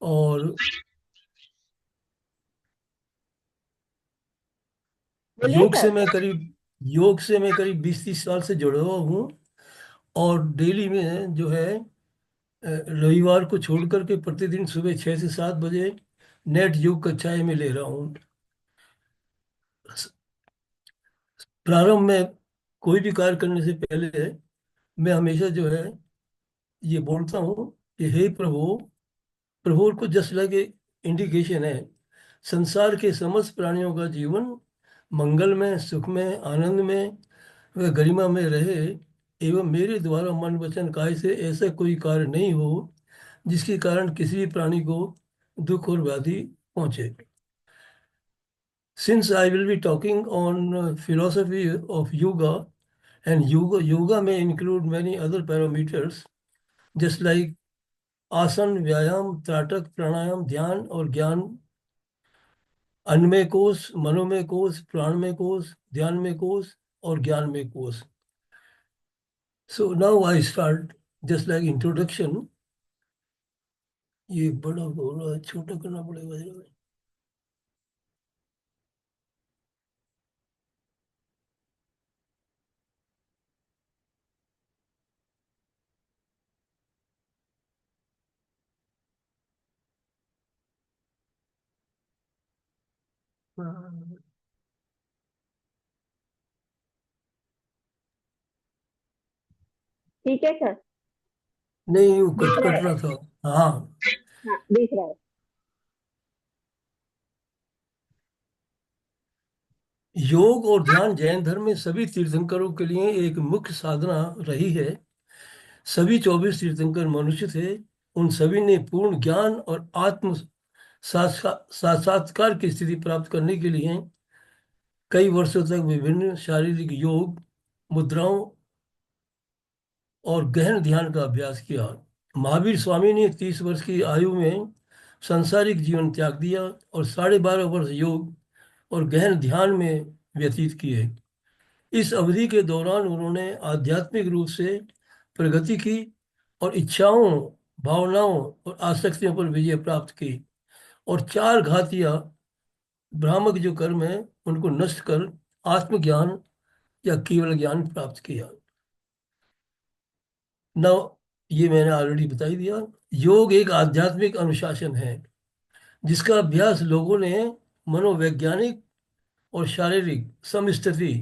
और बोलिए योग सर। से मैं करीब योग से मैं करीब 20-30 साल से जुड़ा हुआ हूँ। और डेली में जो है रविवार को छोड़ करके प्रतिदिन सुबह 6 से 7 बजे नेट योग कक्षाएं में ले रहा हूँ। प्रारंभ में कोई भी कार्य करने से पहले मैं हमेशा जो है ये बोलता हूँ कि हे प्रभु। प्रभु को जस्ट लाइक ए इंडिकेशन है। संसार के समस्त प्राणियों का जीवन मंगल में, सुख में, आनंद में व गरिमा में रहे, एवं मेरे द्वारा मन वचन काय से ऐसा कोई कार्य नहीं हो जिसके कारण किसी भी प्राणी को दुख और व्याधि पहुंचे। Since I will be talking on philosophy of yoga, and yoga may include many other parameters, just like आसन, व्यायाम, त्राटक, प्राणायाम, ध्यान और ज्ञान, अन्नमय कोश, मनोमय कोश, प्राणमय कोश, ध्यान में कोश और ज्ञान में कोश। So now I start just like introduction। ये बड़ा हो रहा है, छोटा करना पड़ेगा जरा। हाँ। ठीक है सर। नहीं, वो दिख कट रहा कट है। रहा था। हाँ। हाँ, दिख रहा है। योग और ध्यान जैन धर्म में सभी तीर्थंकरों के लिए एक मुख्य साधना रही है। सभी 24 तीर्थंकर मनुष्य थे। उन सभी ने पूर्ण ज्ञान और आत्म साक्षात्कार की स्थिति प्राप्त करने के लिए कई वर्षों तक विभिन्न शारीरिक योग मुद्राओं और गहन ध्यान का अभ्यास किया। महावीर स्वामी ने 30 वर्ष की आयु में सांसारिक जीवन त्याग दिया और 12.5 वर्ष योग और गहन ध्यान में व्यतीत किए। इस अवधि के दौरान उन्होंने आध्यात्मिक रूप से प्रगति की और इच्छाओं, भावनाओं और आसक्तियों पर विजय प्राप्त की, और चार घातिया भ्रामक जो कर्म है उनको नष्ट कर आत्मज्ञान या केवल ज्ञान प्राप्त किया। नौ, ये मैंने ऑलरेडी बता ही दिया। योग एक आध्यात्मिक अनुशासन है जिसका अभ्यास लोगों ने मनोवैज्ञानिक और शारीरिक समस्थिति,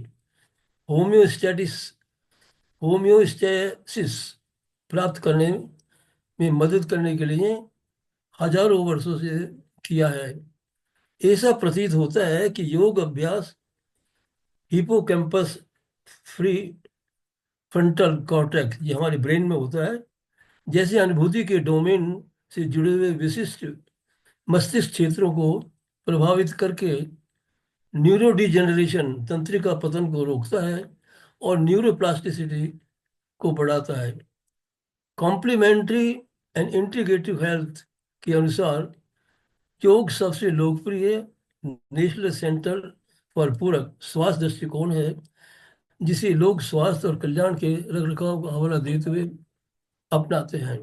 होम्योस्टैटिस होम्योस्टेसिस प्राप्त करने में मदद करने के लिए हजारों वर्षों से किया है। ऐसा प्रतीत होता है कि योग अभ्यास हिपोकैम्पस, फ्री फ्रंटल कॉर्टेक्स, ये हमारे ब्रेन में होता है, जैसे अनुभूति के डोमेन से जुड़े हुए विशिष्ट मस्तिष्क क्षेत्रों को प्रभावित करके न्यूरोडिजेनरेशन, तंत्रिका पतन को रोकता है और न्यूरोप्लास्टिसिटी को बढ़ाता है। कॉम्प्लीमेंट्री एंड इंटीग्रेटिव हेल्थ के अनुसार योग सबसे लोकप्रिय नेशनल सेंटर फॉर पूरक स्वास्थ्य दृष्टिकोण है जिसे लोग स्वास्थ्य और कल्याण के रखरखाव का हवाला देते हुए अपनाते हैं।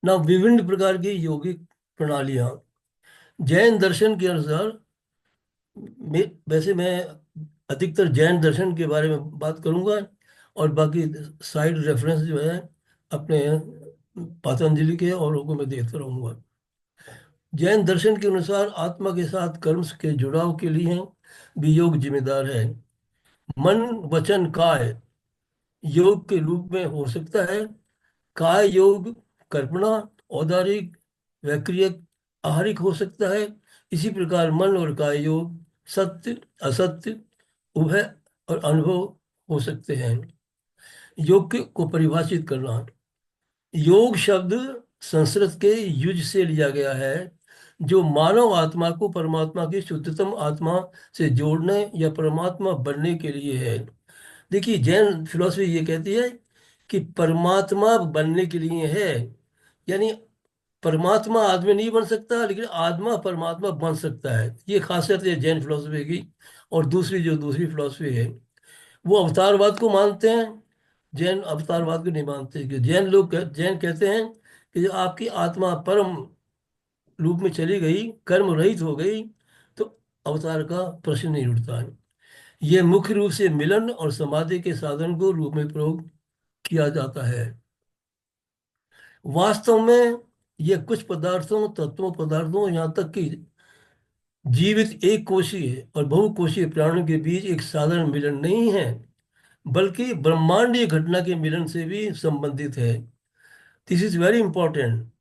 ना विभिन्न प्रकार की यौगिक प्रणालियां जैन दर्शन के अनुसार, वैसे मैं अधिकतर जैन दर्शन के बारे में बात करूंगा और बाकी साइड रेफरेंस जो है अपने पतंजलि के और को मैं देखता रहूंगा। जैन दर्शन के अनुसार आत्मा के साथ कर्म के जुड़ाव के लिए भी योग जिम्मेदार है। मन, वचन, काय योग के रूप में हो सकता है। काय योग कल्पना, औदारिक, वैक्रियक, आहारिक हो सकता है। इसी प्रकार मन और काय योग सत्य, असत्य, उभय और अनुभव हो सकते हैं। योग को परिभाषित करना। योग शब्द संस्कृत के युज से लिया गया है जो मानव आत्मा को परमात्मा की शुद्धतम आत्मा से जोड़ने या परमात्मा बनने के लिए है। देखिए, जैन फिलॉसफी ये कहती है कि परमात्मा बनने के लिए है, यानी परमात्मा आदमी नहीं बन सकता लेकिन आत्मा परमात्मा बन सकता है। ये खासियत है जैन फिलॉसफी की। और दूसरी जो दूसरी फिलॉसफी है वो अवतारवाद को मानते हैं। जैन अवतारवाद को नहीं मानते कि जैन कहते हैं कि जब आपकी आत्मा परम रूप में चली गई, कर्म रहित हो गई, तो अवतार का प्रश्न नहीं उठता है। यह मुख्य रूप से मिलन और समाधि के साधन को रूप में प्रयोग किया जाता है। वास्तव में यह कुछ पदार्थों, तत्वों, पदार्थों, यहाँ तक कि जीवित एक कोशीय और बहुकोशीय प्राणियों के बीच एक साधारण मिलन नहीं है, बल्कि ब्रह्मांडीय घटना के मिलन से भी संबंधित है। This is very important.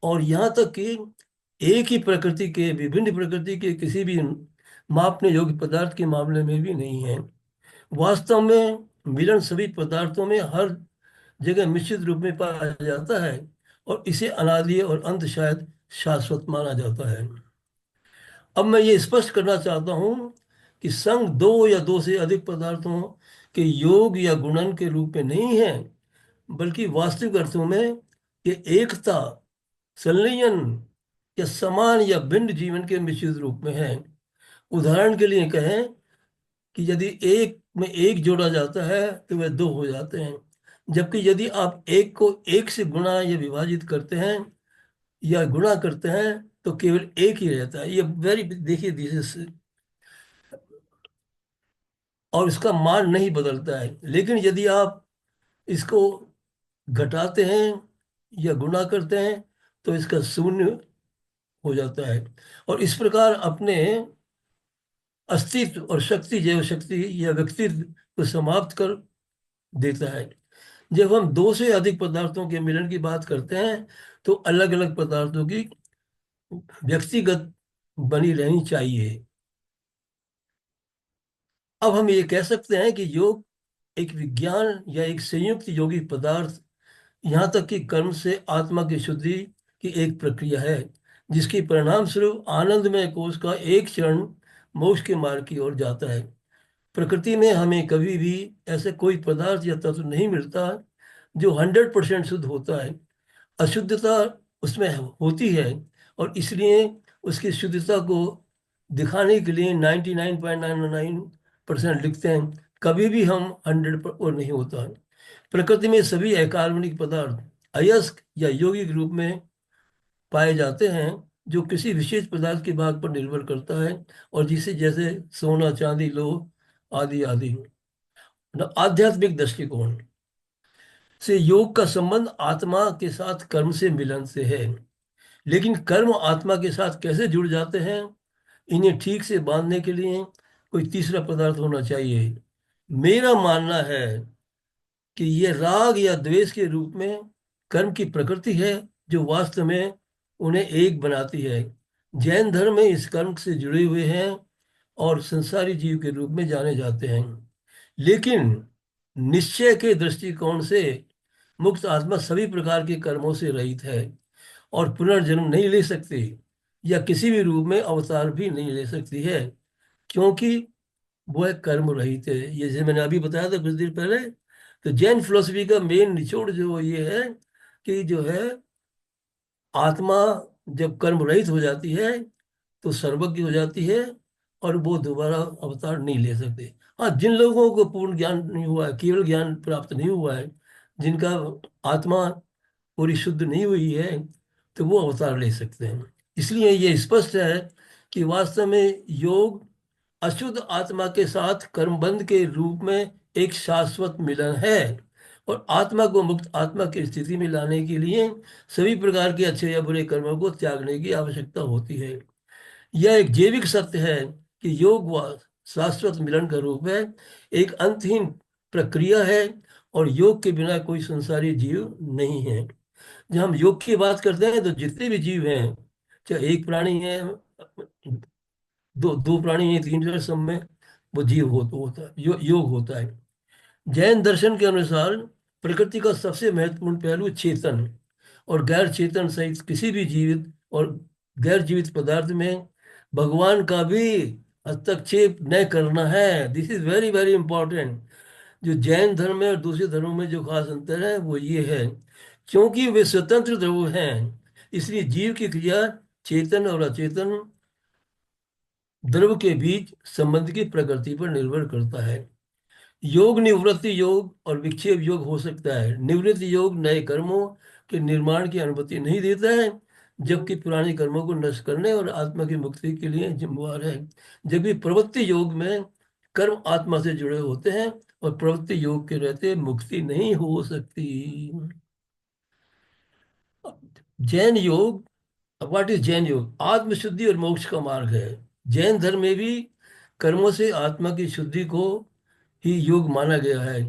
और यहाँ तक कि एक ही प्रकृति के, विभिन्न प्रकृति के किसी भी मापने योग्य पदार्थ के मामले में भी नहीं है। वास्तव में मिलन सभी पदार्थों में हर जगह निश्चित रूप में पाया जाता है, और इसे अनादि और अंत शायद शाश्वत माना जाता है। अब मैं ये स्पष्ट करना चाहता हूँ कि संग दो या दो से अधिक पदार्थों के योग या गुणन के रूप में नहीं है, बल्कि वास्तविक अर्थों में ये एकता, संलयन या समान या भिन्न जीवन के मिश्रित रूप में है। उदाहरण के लिए कहें कि यदि एक में एक जोड़ा जाता है तो वह दो हो जाते हैं, जबकि यदि आप एक को एक से गुणा या विभाजित करते हैं या गुणा करते हैं तो केवल एक ही रहता है। ये वेरी, देखिए दिस, और इसका मान नहीं बदलता है। लेकिन यदि आप इसको घटाते हैं या गुणा करते हैं तो इसका शून्य हो जाता है, और इस प्रकार अपने अस्तित्व और शक्ति, जैव शक्ति या व्यक्तित्व को समाप्त कर देता है। जब हम दो से अधिक पदार्थों के मिलन की बात करते हैं तो अलग अलग पदार्थों की व्यक्तिगत बनी रहनी चाहिए। अब हम ये कह सकते हैं कि योग एक विज्ञान या एक संयुक्त योगिक पदार्थ, यहाँ तक कि कर्म से आत्मा की शुद्धि की एक प्रक्रिया है, जिसके परिणाम स्वरूप आनंदमय कोश का एक क्षण मोक्ष के मार्ग की ओर जाता है। प्रकृति में हमें कभी भी ऐसे कोई पदार्थ या तत्व नहीं मिलता जो 100% शुद्ध होता है। अशुद्धता उसमें होती है, और इसलिए उसकी शुद्धता को दिखाने के लिए 99.99% लिखते हैं। कभी भी हम 100 पर और नहीं होता है। प्रकृति में सभी अकार्बनिक पदार्थ अयस्क या यौगिक रूप में पाए जाते हैं, जो किसी विशेष पदार्थ के भाग पर निर्भर करता है, और जिसे जैसे सोना, चांदी, लोह आदि आदि। आध्यात्मिक दृष्टिकोण से योग का संबंध आत्मा के साथ कर्म से मिलन से है। लेकिन कर्म आत्मा के साथ कैसे जुड़ जाते हैं, इन्हें ठीक से बांधने के लिए कोई तीसरा पदार्थ होना चाहिए। मेरा मानना है कि ये राग या द्वेष के रूप में कर्म की प्रकृति है, जो वास्तव में उन्हें एक बनाती है। जैन धर्म में इस कर्म से जुड़े हुए हैं और संसारी जीव के रूप में जाने जाते हैं। लेकिन निश्चय के दृष्टिकोण से मुक्त आत्मा सभी प्रकार के कर्मों से रहित है, और पुनर्जन्म नहीं ले सकती, या किसी भी रूप में अवतार भी नहीं ले सकती है, क्योंकि वो है कर्म रहित है। ये जैसे मैंने अभी बताया था कुछ देर पहले, तो जैन फिलोसफी का मेन निचोड़ जो ये है कि जो है आत्मा जब कर्म रहित हो जाती है तो सर्वज्ञ हो जाती है, और वो दोबारा अवतार नहीं ले सकते। हाँ, जिन लोगों को पूर्ण ज्ञान नहीं हुआ है, केवल ज्ञान प्राप्त नहीं हुआ है, जिनका आत्मा पूरी शुद्ध नहीं हुई है, तो वो अवतार ले सकते हैं। इसलिए ये स्पष्ट है कि वास्तव में योग अशुद्ध आत्मा के साथ कर्मबंध के रूप में एक शाश्वत मिलन है, और आत्मा को मुक्त आत्मा की स्थिति में लाने के लिए सभी प्रकार के अच्छे या बुरे कर्मों को त्यागने की आवश्यकता होती है। यह एक जैविक सत्य है कि योग व शाश्वत मिलन का रूप है, एक अंतहीन प्रक्रिया है, और योग के बिना कोई संसारी जीव नहीं है। जब हम योग की बात करते हैं तो जितने भी जीव हैं, चाहे एक प्राणी है, दो दो प्राणी हैं, तीन, सब में वो जीव होता है, योग होता है। जैन दर्शन के अनुसार प्रकृति का सबसे महत्वपूर्ण पहलू चेतन और गैर चेतन सहित किसी भी जीवित और गैर जीवित पदार्थ में भगवान का भी हस्तक्षेप न करना है। This is very very important. जो जैन धर्म में और दूसरे धर्मों में जो खास अंतर है वो ये है, क्योंकि वे स्वतंत्र ध्रुव हैं, इसलिए जीव की क्रिया चेतन और अचेतन द्रव्य के बीच संबंध की प्रकृति पर निर्भर करता है। योग निवृत्ति योग और विक्षेप योग हो सकता है। निवृत्ति योग नए कर्मों के निर्माण की अनुमति नहीं देता है, जबकि पुराने कर्मों को नष्ट करने और आत्मा की मुक्ति के लिए जिम्मेवार है। जबकि प्रवृत्ति योग में कर्म आत्मा से जुड़े होते हैं और प्रवृत्ति योग के रहते मुक्ति नहीं हो सकती। जैन योग, व्हाट इज जैन योग? आत्मशुद्धि और मोक्ष का मार्ग है। जैन धर्म में भी कर्मों से आत्मा की शुद्धि को ही योग माना गया है।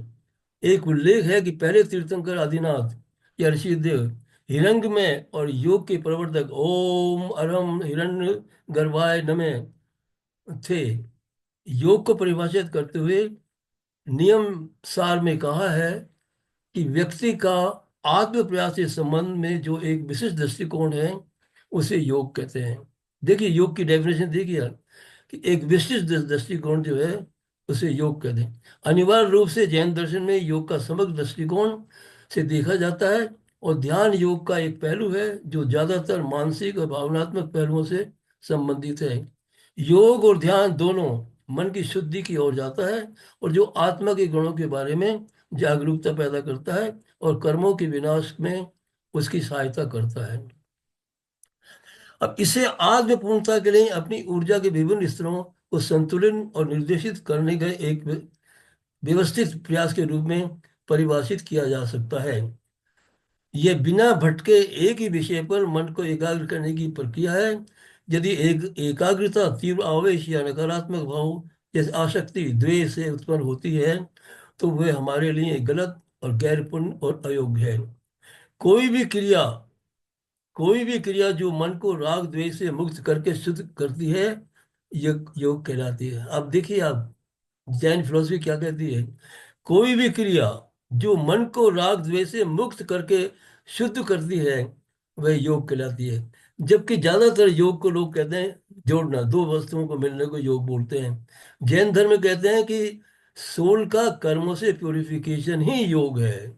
एक उल्लेख है कि पहले तीर्थंकर आदिनाथ या ऋषिदेव हिरण्य में और योग के प्रवर्तक ओम अरहम हिरण्य गर्भाय नमः थे। योग को परिभाषित करते हुए नियम सार में कहा है कि व्यक्ति का आत्म प्रयास के संबंध में जो एक विशिष्ट दृष्टिकोण है उसे योग कहते हैं। देखिए योग की डेफिनेशन देखिए यार, कि एक विशिष्ट दृष्टिकोण जो है उसे योग कहते हैं। अनिवार्य रूप से जैन दर्शन में योग का समग्र दृष्टिकोण से देखा जाता है और ध्यान योग का एक पहलू है जो ज्यादातर मानसिक और भावनात्मक पहलुओं से संबंधित है। योग और ध्यान दोनों मन की शुद्धि की ओर जाता है और जो आत्मा के गुणों के बारे में जागरूकता पैदा करता है और कर्मों के विनाश में उसकी सहायता करता है। अब इसे आत्म पूर्णता के लिए अपनी ऊर्जा के विभिन्न स्तरों को संतुलन और निर्देशित करने के एक व्यवस्थित प्रयास के रूप में परिभाषित किया जा सकता है। यह बिना भटके एक ही विषय पर मन को एकाग्र करने की प्रक्रिया है। यदि एक एकाग्रता तीव्र आवेश या नकारात्मक भाव जैसे आसक्ति द्वेष से उत्पन्न होती है तो वह हमारे लिए गलत और गैरपूर्ण और अयोग्य है। कोई भी क्रिया कोई भी क्रिया जो मन को राग द्वेष से मुक्त करके शुद्ध करती है योग कहलाती है। अब देखिए आप, जैन फिलोसफी क्या कहती है? कोई भी क्रिया जो मन को राग द्वेष से मुक्त करके शुद्ध करती है वह योग कहलाती है। जबकि ज्यादातर योग को लोग कहते हैं जोड़ना, दो वस्तुओं को मिलने को योग बोलते हैं। जैन धर्म में कहते हैं कि सोल का कर्मों से प्योरिफिकेशन ही योग है,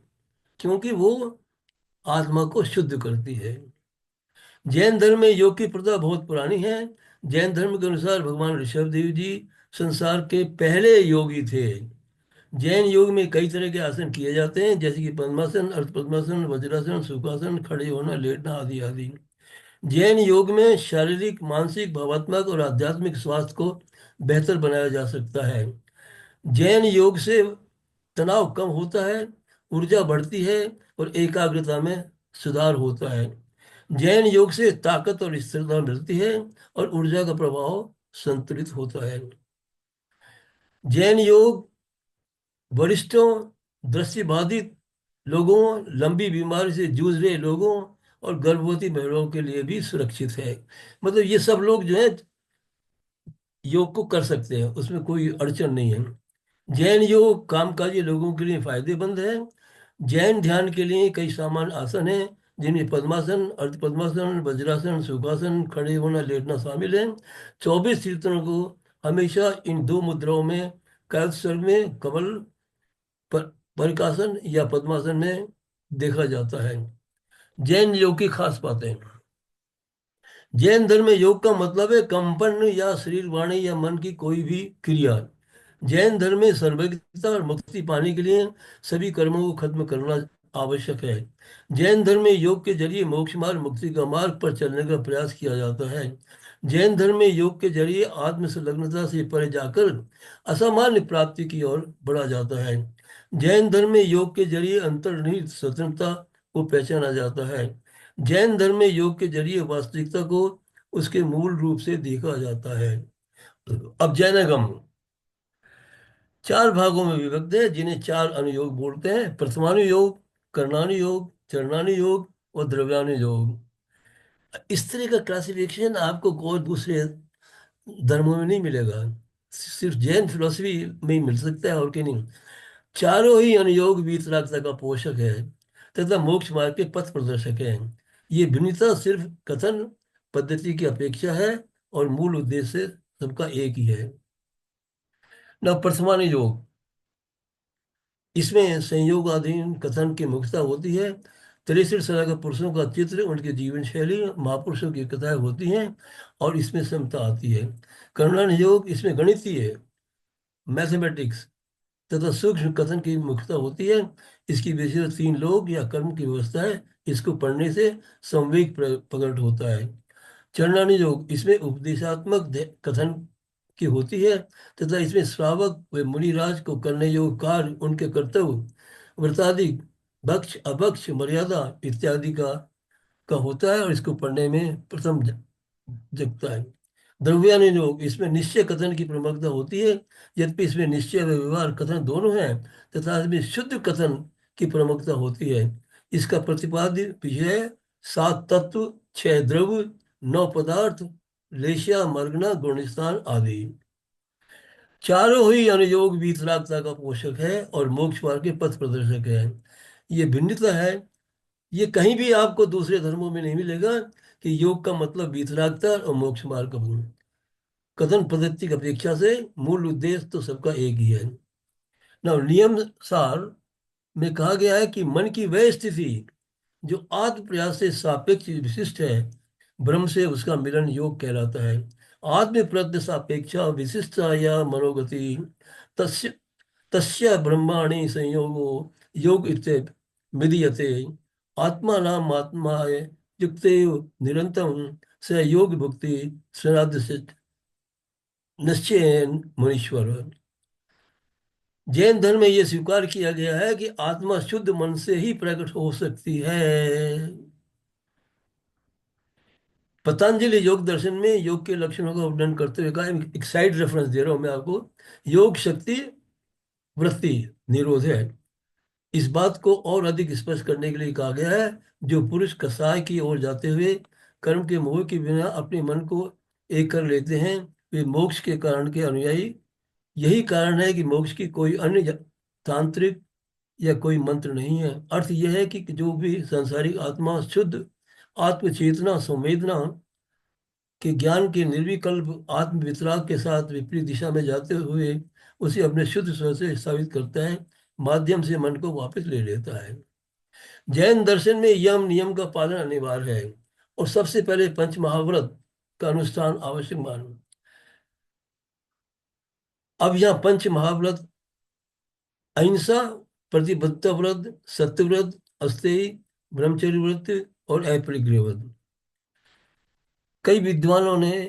क्योंकि वो आत्मा को शुद्ध करती है। जैन धर्म में योग की प्रथा बहुत पुरानी है। जैन धर्म के अनुसार भगवान ऋषभ देव जी संसार के पहले योगी थे। जैन योग में कई तरह के आसन किए जाते हैं, जैसे कि पद्मासन, अर्ध पद्मासन, वज्रासन, सुखासन, खड़े होना, लेटना आदि आदि। जैन योग में शारीरिक, मानसिक, भावात्मक और आध्यात्मिक स्वास्थ्य को बेहतर बनाया जा सकता है। जैन योग से तनाव कम होता है, ऊर्जा बढ़ती है और एकाग्रता में सुधार होता है। जैन योग से ताकत और स्थिरता मिलती है और ऊर्जा का प्रभाव संतुलित होता है। जैन योग वरिष्ठों, दृष्टिबाधित लोगों, लंबी बीमारी से जूझ रहे लोगों और गर्भवती महिलाओं के लिए भी सुरक्षित है। मतलब ये सब लोग जो है योग को कर सकते हैं, उसमें कोई अड़चन नहीं है। जैन योग कामकाजी लोगों के लिए फायदेमंद है। जैन ध्यान के लिए कई सामान्य आसन हैं, जिनमें पद्मासन, अर्ध पद्मासन, वज्रासन, सुखासन, खड़े होना, लेटना शामिल है। 24 कीर्तनों को हमेशा इन दो मुद्राओं में, कैल स्वर में कमल, पर परिकासन या पद्मासन में देखा जाता है। जैन योग की खास बातें। जैन धर्म में योग का मतलब है कंपन या शरीर, वाणी या मन की कोई भी क्रिया। जैन धर्म में सर्वज्ञता और मुक्ति पाने के लिए सभी कर्मों को खत्म करना आवश्यक है। जैन धर्म में योग के जरिए मोक्ष मार्ग, मुक्ति का मार्ग पर चलने का प्रयास किया जाता है। जैन धर्म में योग के जरिए आत्म संलग्नता से परे जाकर असामान्य प्राप्ति की ओर बढ़ा जाता है। जैन धर्म में योग के जरिए अंतर्निहित स्वतंत्रता को पहचाना जाता है। जैन धर्म में योग के जरिए वास्तविकता को उसके मूल रूप से देखा जाता है। अब जैनगम चार भागों में विभक्त है, जिन्हें चार अनुयोग बोलते हैं: प्रथमानुयोग, कर्णानुयोग, चरणानुयोग और द्रव्यानुयोग। इस तरह का क्लासिफिकेशन आपको कोई दूसरे धर्मों में नहीं मिलेगा, सिर्फ जैन फिलोसफी में ही मिल सकता है और कहीं नहीं। चारों ही अनुयोग वीतरागता का पोषक है तथा मोक्ष मार्ग के पथ प्रदर्शक है। ये भिन्नता सिर्फ कथन पद्धति की अपेक्षा है और मूल उद्देश्य सबका एक ही है। न प्रथमानुयोग, इसमें संयोगाधीन कथन की मुख्यता होती है। 63 तरह के पुरुषों का चित्र, उनकी जीवन शैली, महापुरुषों की कथाएं होती हैं और इसमें समता आती है। करुणा योग, इसमें गणितीय, मैथमेटिक्स तथा सूक्ष्म कथन की मुख्यता होती है। इसकी विशेषता तीन लोग या कर्म की व्यवस्था है इसको पढ़ने से संवेग प्रकट होता है। चरणानी योग इसमें उपदेशात्मक कथन की होती है, तथा इसमें श्रावक व मुनिराज को करने योग्य कार्य, उनके कर्तव्य व्रतादि, भक्ष अभक्ष मर्यादा इत्यादि का होता है, और इसको पढ़ने में प्रथम जगता है। द्रव्यानुयोग इसमें निश्चय कथन की प्रमुखता होती है, यद्यपि इसमें निश्चय व व्यवहार कथन दोनों हैं, तथा इसमें शुद्ध कथन की प्रमुखता होती है। इसका प्रतिपाद्य विषय 7 तत्व, 6 द्रव्य, 9 पदार्थ, लेशिया मर्गना गुणस्थान आदि। चारों ही अनुयोग वीतरागता का पोषक है और मोक्ष मार्ग के पथ प्रदर्शक है। ये भिन्नता है, ये कहीं भी आपको दूसरे धर्मों में नहीं मिलेगा कि योग का मतलब वीतरागता और मोक्ष मार्ग का कथन पद्धति की अपेक्षा से मूल उद्देश्य तो सबका एक ही है। ना नियम सार में कहा गया है कि मन की वह स्थिति जो आत्म प्रयास से सापेक्ष विशिष्ट है, ब्रह्म से उसका मिलन योग कहलाता है। आत्म प्रज्ञ सापेक्षा विशिष्टा या मनोगति तस्य तस्य ब्रह्माणि संयोगो योग इत्य विधीयते। आत्मा नाम आत्मा युक्ते निरंतम स योग भुक्ति श्राद्ध से निश्चय मुनीश्वर। जैन धर्म में यह स्वीकार किया गया है कि आत्मा शुद्ध मन से ही प्रकट हो सकती है। पतंजलि योग दर्शन में योग के लक्षणों का वर्णन करते हुए कहा, एक साइड रेफरेंस दे रहा हूं मैं आपको, योग शक्ति वृत्ति निरोध है। इस बात को और अधिक स्पष्ट करने के लिए कहा गया है, जो पुरुष कसाय की ओर जाते हुए कर्म के मोह के बिना अपने मन को एक कर लेते हैं, वे मोक्ष के कारण के अनुयायी। यही कारण है कि मोक्ष की कोई अन्य तांत्रिक या कोई मंत्र नहीं है। अर्थ यह है कि जो भी सांसारिक आत्मा शुद्ध आत्मचेतना संवेदना के ज्ञान के निर्विकल्प आत्म वितराग के साथ विपरीत दिशा में जाते हुए उसे अपने शुद्ध स्व से स्थापित करता है, माध्यम से मन को वापस ले लेता है। जैन दर्शन में यम नियम का पालन अनिवार्य है, और सबसे पहले पंच महाव्रत का अनुष्ठान आवश्यक मानो। अब यहाँ पंच महाव्रत अहिंसा, प्रतिबद्धता व्रत, सत्यव्रत, अस्तेय, ब्रह्मचर्य व्रत और अपरिग्रह व्रत। कई विद्वानों ने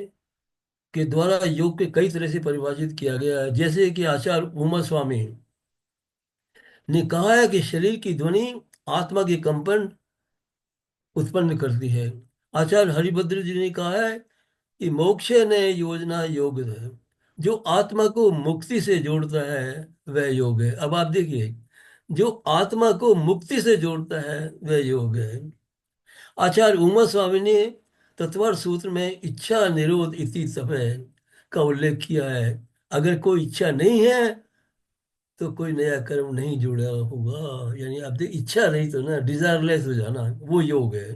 के द्वारा योग के कई तरह से परिभाषित किया गया है, जैसे कि आचार्य उमा स्वामी ने कहा है कि शरीर की ध्वनि आत्मा के कंपन उत्पन्न करती है। आचार्य हरिभद्र जी ने कहा है कि मोक्ष ने योजना योग है, जो आत्मा को मुक्ति से जोड़ता है वह योग है। अब आप देखिए, जो आत्मा को मुक्ति से जोड़ता है वह योग है। आचार्य उमा स्वामी ने तत्वर सूत्र में इच्छा निरोध इति तपः का उल्लेख किया है। अगर कोई इच्छा नहीं है तो कोई नया कर्म नहीं जुड़ा होगा, यानी आप देख, इच्छा नहीं तो ना डिजायरलेस हो जाना, वो योग है।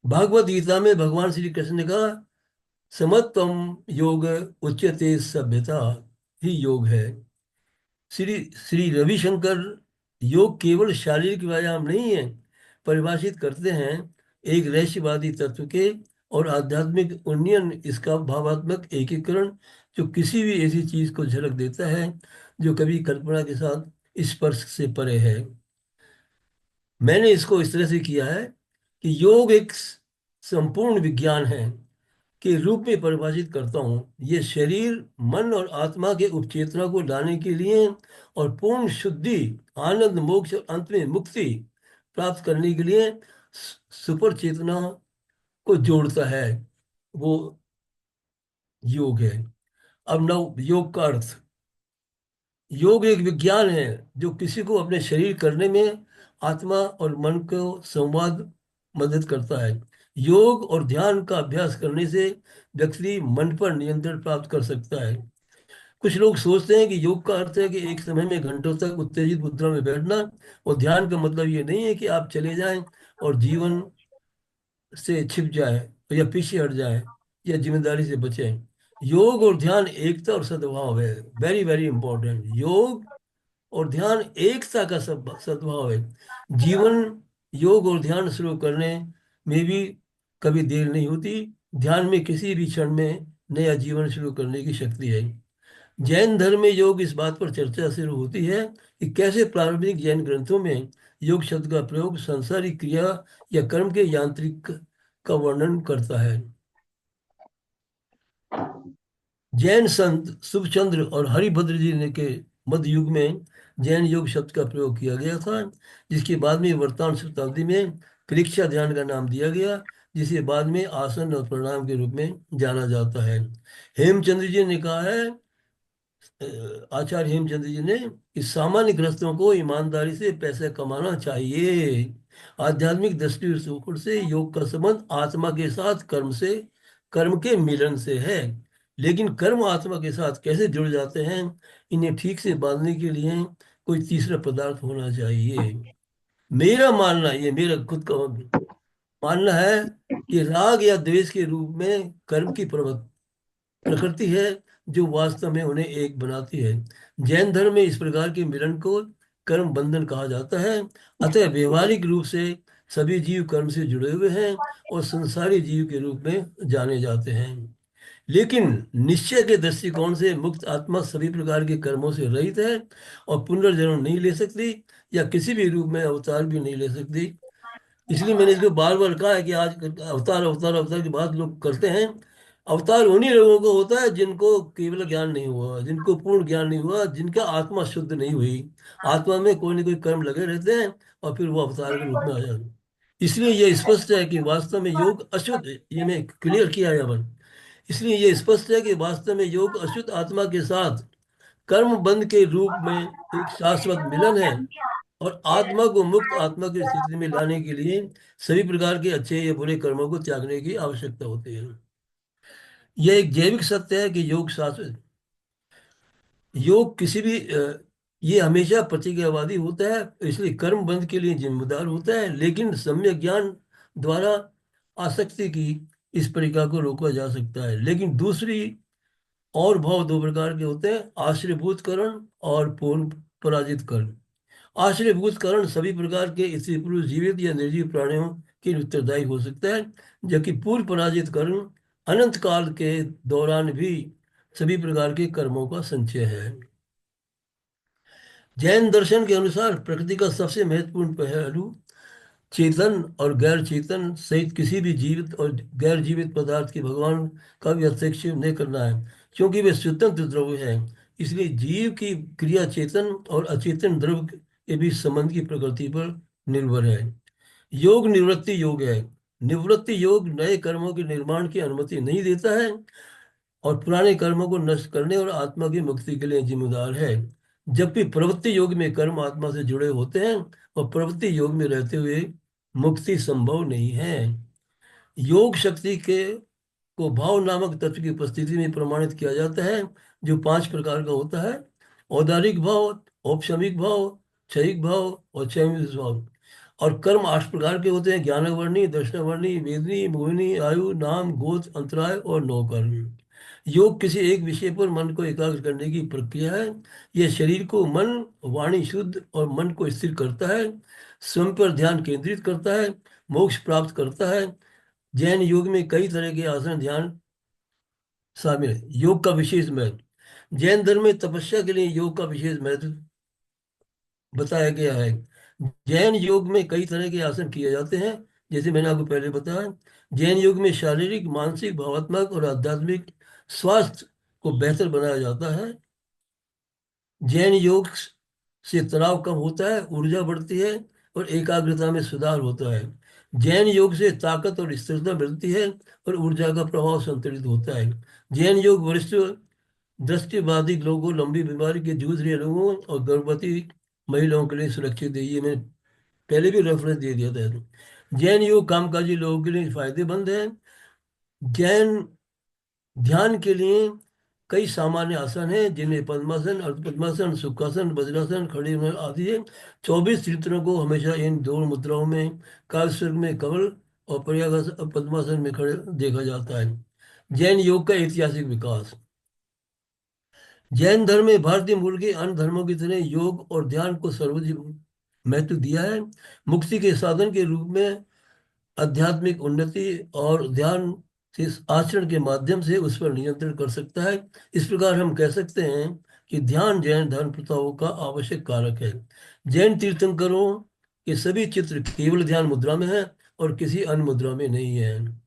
भागवत गीता में भगवान श्री कृष्ण ने कहा, समत्वम योग उच्यते सभ्यता ही योग है। श्री श्री रविशंकर योग केवल शारीरिक व्यायाम नहीं है, परिभाषित करते हैं एक रहस्यवादी तत्व के और आध्यात्मिक उन्नयन, इसका भावात्मक एकीकरण, जो किसी भी ऐसी चीज को झलक देता है जो कभी कल्पना के साथ स्पर्श से परे है। मैंने इसको इस तरह से किया है कि योग एक संपूर्ण विज्ञान है के रूप में परिभाषित करता हूँ। ये शरीर मन और आत्मा के उपचेतना को लाने के लिए और पूर्ण शुद्धि आनंद मोक्ष और अंत में मुक्ति प्राप्त करने के लिए सुपर चेतना को जोड़ता है, वो योग है। अब नव योग का अर्थ, योग एक विज्ञान है जो किसी को अपने शरीर करने में आत्मा और मन को संवाद मदद करता है। योग और ध्यान का अभ्यास करने से व्यक्ति मन पर नियंत्रण प्राप्त कर सकता है। कुछ लोग सोचते हैं कि योग का अर्थ है कि एक समय में घंटों तक उत्तेजित मुद्रा में बैठना, और ध्यान का मतलब ये नहीं है कि आप चले जाएं और जीवन से छिप जाए या पीछे हट जाए या जिम्मेदारी से बचें। योग और ध्यान एकता और सद्भाव है, वेरी वेरी इंपॉर्टेंट। योग और ध्यान एकता का सद्भाव है। जीवन योग और ध्यान शुरू करने में भी कभी देर नहीं होती। ध्यान में किसी भी क्षण में नया जीवन शुरू करने की शक्ति है। जैन धर्म में योग इस बात पर चर्चा शुरू होती है कि कैसे प्रारंभिक जैन ग्रंथों में योग शब्द का प्रयोग सांसारिक क्रिया या कर्म के यांत्रिक का वर्णन करता है। जैन संत शुभचंद्र और हरिभद्र जी ने के मध्य युग में जैन योग शब्द का प्रयोग किया गया था, जिसके बाद में वर्तमान शताब्दी में परीक्षा ध्यान का नाम दिया गया, जिसे बाद में आसन और प्राणायाम के रूप में जाना जाता है। हेमचंद्र जी ने कहा है, आचार्य हेमचंद्र जी ने, कि सामान्य गृहस्थों को ईमानदारी से पैसे कमाना चाहिए। आध्यात्मिक दृष्टि से योग का संबंध आत्मा के साथ कर्म के मिलन से है। लेकिन कर्म आत्मा के साथ कैसे जुड़ जाते हैं, इन्हें ठीक से बांधने के लिए कोई तीसरा पदार्थ होना चाहिए। मेरा मानना, ये मेरा खुद का मानना है, कि राग या द्वेष के रूप में कर्म की प्रकृति है, जो वास्तव में उन्हें एक बनाती है। जैन धर्म में इस प्रकार के मिलन को कर्म बंधन कहा जाता है। अतः व्यवहारिक रूप से सभी जीव कर्म से जुड़े हुए हैं और संसारी जीव के रूप में जाने जाते हैं। लेकिन निश्चय के दृष्टिकोण से मुक्त आत्मा सभी प्रकार के कर्मों से रहित है और पुनर्जन्म नहीं ले सकती, या किसी भी रूप में अवतार भी नहीं ले सकती। इसलिए मैंने इसको बार बार कहा है कि आज अवतार अवतार अवतार की बात लोग करते हैं। अवतार उन्हीं लोगों को होता है जिनको केवल ज्ञान नहीं हुआ, जिनको पूर्ण ज्ञान नहीं हुआ, जिनका आत्मा शुद्ध नहीं हुई। आत्मा में कोई ना कोई कर्म लगे रहते हैं और फिर वो अवतार के रूप में आ जाते हैं। इसलिए यह स्पष्ट है कि वास्तव में योग अशुद्ध है। ये मैं क्लियर किया है यहाँ पर। इसलिए यह स्पष्ट है कि वास्तव में योग अशुद्ध आत्मा के साथ कर्म बंध के रूप में एक शाश्वत मिलन है। और आत्मा को मुक्त आत्मा की स्थिति में लाने के लिए सभी प्रकार के अच्छे या बुरे कर्मों को त्यागने की आवश्यकता होती है। यह एक जैविक सत्य है कि योग शास्त्र, योग किसी भी ये हमेशा प्रतिक्रियावादी होता है, इसलिए कर्म बंध के लिए जिम्मेदार होता है। लेकिन सम्यक ज्ञान द्वारा आसक्ति की इस प्रक्रिया को रोका जा सकता है। लेकिन दूसरी और भाव दो प्रकार के होते हैं, आश्रयभूत करण और पूर्ण पराजित करण। आश्रयभूत करण सभी प्रकार के स्त्री पुरुष जीवित या निर्जीव प्राणियों के लिए उत्तरदायी हो सकता है, जबकि पूर्व पराजित करण अनंत काल के दौरान भी सभी प्रकार के कर्मों का संचय है। जैन दर्शन के अनुसार प्रकृति का सबसे महत्वपूर्ण पहलू चेतन और गैर चेतन सहित किसी भी जीवित और गैर जीवित पदार्थ की भगवान का भी हस्तक्षेप नहीं करना है, क्योंकि वे स्वतंत्र द्रव्य है। इसलिए जीव की क्रिया चेतन और अचेतन द्रव्य के बीच संबंध की प्रकृति पर निर्भर है। योग निवृत्ति योग है। निवृत्ति योग नए कर्मों के निर्माण की अनुमति नहीं देता है और पुराने कर्मों को नष्ट करने और आत्मा की मुक्ति के लिए जिम्मेदार है। जबकि प्रवृत्ति योग में कर्म आत्मा से जुड़े होते हैं और प्रवृत्ति योग में रहते हुए मुक्ति संभव नहीं है। योग शक्ति के को भाव नामक तत्व की उपस्थिति में प्रमाणित किया जाता है, जो 5 प्रकार का होता है: औदारिक भाव, औपशमिक भाव, क्षयिक भाव और क्षयमित भाव। और कर्म 8 प्रकार के होते हैं: ज्ञानवर्णी, दर्शनवर्णी, वेदनी, मोहिनी, आयु, नाम, गोत्र, अंतराय और नौ कर्म। योग किसी एक विषय पर मन को एकाग्र करने की प्रक्रिया है। यह शरीर को मन, वाणी शुद्ध और मन को स्थिर करता है, स्वयं पर ध्यान केंद्रित करता है, मोक्ष प्राप्त करता है। जैन योग में कई तरह के आसन ध्यान शामिल है। योग का विशेष महत्व, जैन धर्म में तपस्या के लिए योग का विशेष महत्व बताया गया है। जैन योग में कई तरह के आसन किए जाते हैं, जैसे मैंने आपको पहले बताया। जैन योग में शारीरिक, मानसिक, भावात्मक और आध्यात्मिक स्वास्थ्य को बेहतर बनाया जाता है। जैन योग से तनाव कम होता है, ऊर्जा बढ़ती है और एकाग्रता में सुधार होता है। जैन योग से ताकत और स्थिरता मिलती है और ऊर्जा का प्रभाव संतुलित होता है। जैन योग वरिष्ठ दृष्टिबाधित लोगों, लंबी बीमारी के जूझ रहे लोगों और गर्भवती महिलाओं के लिए सुरक्षित है। ये मैंने पहले भी रेफरेंस दे दिया था। जैन योग कामकाजी लोगों के लिए फायदेमंद है। जैन ध्यान के लिए कई सामान्य आसन हैं, जिनमें पद्मासन, अर्ध पद्मासन, सुखासन, वज्रासन, खड़े हुए आदि है। 24 तीर्थंकरों को हमेशा इन दो मुद्राओं में, कालसर्ग में कमल और प्रयागासन पद्मासन में खड़े देखा जाता है। जैन योग का ऐतिहासिक विकास, जैन धर्म में भारतीय मूल के अन्य धर्मों की तरह योग और ध्यान को सर्वोच्च महत्व दिया है। मुक्ति के साधन के रूप में आध्यात्मिक उन्नति और ध्यान से आचरण के माध्यम से उस पर नियंत्रण कर सकता है। इस प्रकार हम कह सकते हैं कि ध्यान जैन धर्म प्रथाओं का आवश्यक कारक है। जैन तीर्थंकरों कि सभी चित्र केवल ध्यान मुद्रा में है और किसी अन्य मुद्रा में नहीं है।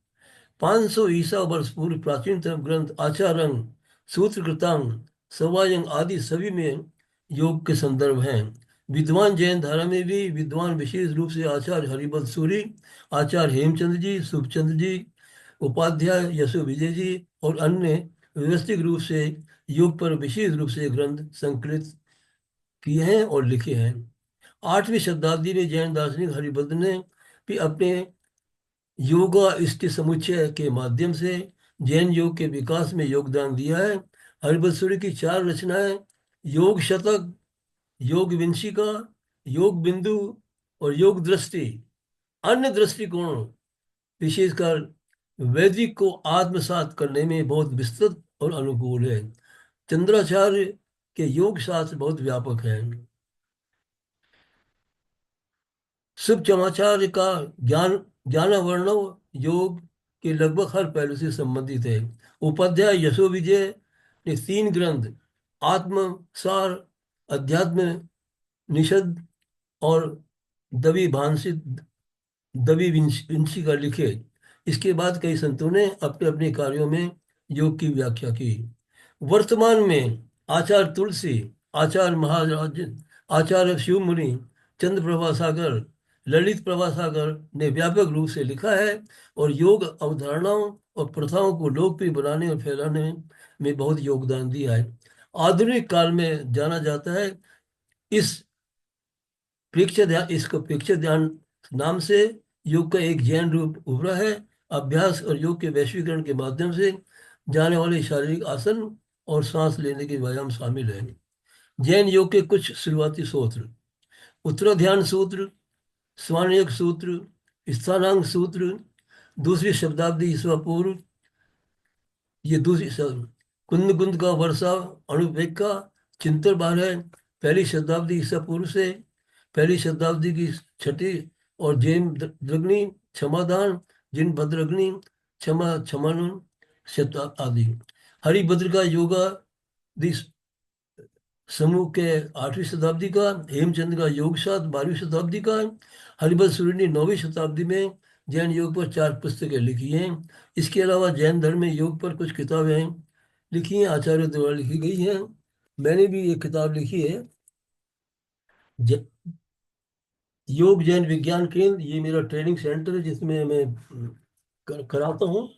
500 ईसा वर्ष पूर्व प्राचीनतम ग्रंथ आचार्यंग, सूत्र कृतांग, सवायंग आदि सभी में योग के संदर्भ हैं। विद्वान जैन धारा में भी विद्वान विशेष रूप से आचार्य हरिभद्र सूरी, आचार्य हेमचंद्र जी, सुखचंद्र जी, उपाध्याय यशो विजय जी और अन्य व्यवस्थित रूप से योग पर विशेष रूप से ग्रंथ संकलित किए हैं और लिखे हैं। 8वीं शताब्दी में जैन दार्शनिक हरिभद्र ने भी अपने योगा इष्टि समुच्चय के माध्यम से जैन योग के विकास में योगदान दिया है। हरिभद्र की 4 रचनाएं, योग शतक, योग विंशिका, योग बिंदु और योग दृष्टि, अन्य दृष्टिकोण विशेषकर वैदिक को आत्मसात करने में बहुत विस्तृत और अनुकूल है। चंद्राचार्य के योग शास्त्र बहुत व्यापक है। शुभ समाचार का ज्ञान ज्ञानावरणव योग के लगभग हर पहलू से संबंधित है। उपाध्याय यशो विजय ने 3 ग्रंथ आत्मसार, अध्यात्म निषद और दवि भांसी दवि विंशिका लिखे। इसके बाद कई संतों ने अपने अपने कार्यों में योग की व्याख्या की। वर्तमान में आचार्य तुलसी, आचार्य महाराज, आचार्य शिव मुनि, चंद्र प्रभा सागर, ललित प्रभा सागर ने व्यापक रूप से लिखा है और योग अवधारणाओं और प्रथाओं को लोकप्रिय बनाने और फैलाने में बहुत योगदान दिया है। आधुनिक काल में जाना जाता है इस प्रेक्ष्य ध्यान इसको प्रेक्ष्य ध्यान नाम से योग का एक जैन रूप उभरा है। अभ्यास और योग के वैश्वीकरण के माध्यम से जाने वाले शारीरिक आसन और सांस लेने के व्यायाम शामिल हैं। जैन योग के कुछ शुरुआती सूत्र: उत्तराध्यान सूत्र, स्वानयक सूत्र, स्थानांग सूत्र, दूसरी शताब्दी ईसा पूर्व, ये दूसरी कुंद कुंद का वर्षा, अणुपेक्षा, चिंतन बार है। पहली शताब्दी ईसा पूर्व से पहली शताब्दी की छठी और जैन द्रग्नि, क्षमादान, जिन भद्रग्नि, क्षमा क्षमानुन शताब्दी आदि। हरिभद्र का योगा दिस समूह के 8वीं शताब्दी का, हेमचंद का योग शास्त्र 12वीं शताब्दी का। हरिभद्र सूरी ने 9वीं शताब्दी में जैन योग पर 4 पुस्तकें लिखी हैं। इसके अलावा जैन धर्म में योग पर कुछ किताबें लिखी हैं, आचार्य द्वारा लिखी गई हैं। मैंने भी एक किताब लिखी है, योग जैन विज्ञान केंद्र। ये मेरा ट्रेनिंग सेंटर है जिसमें मैं कराता हूँ।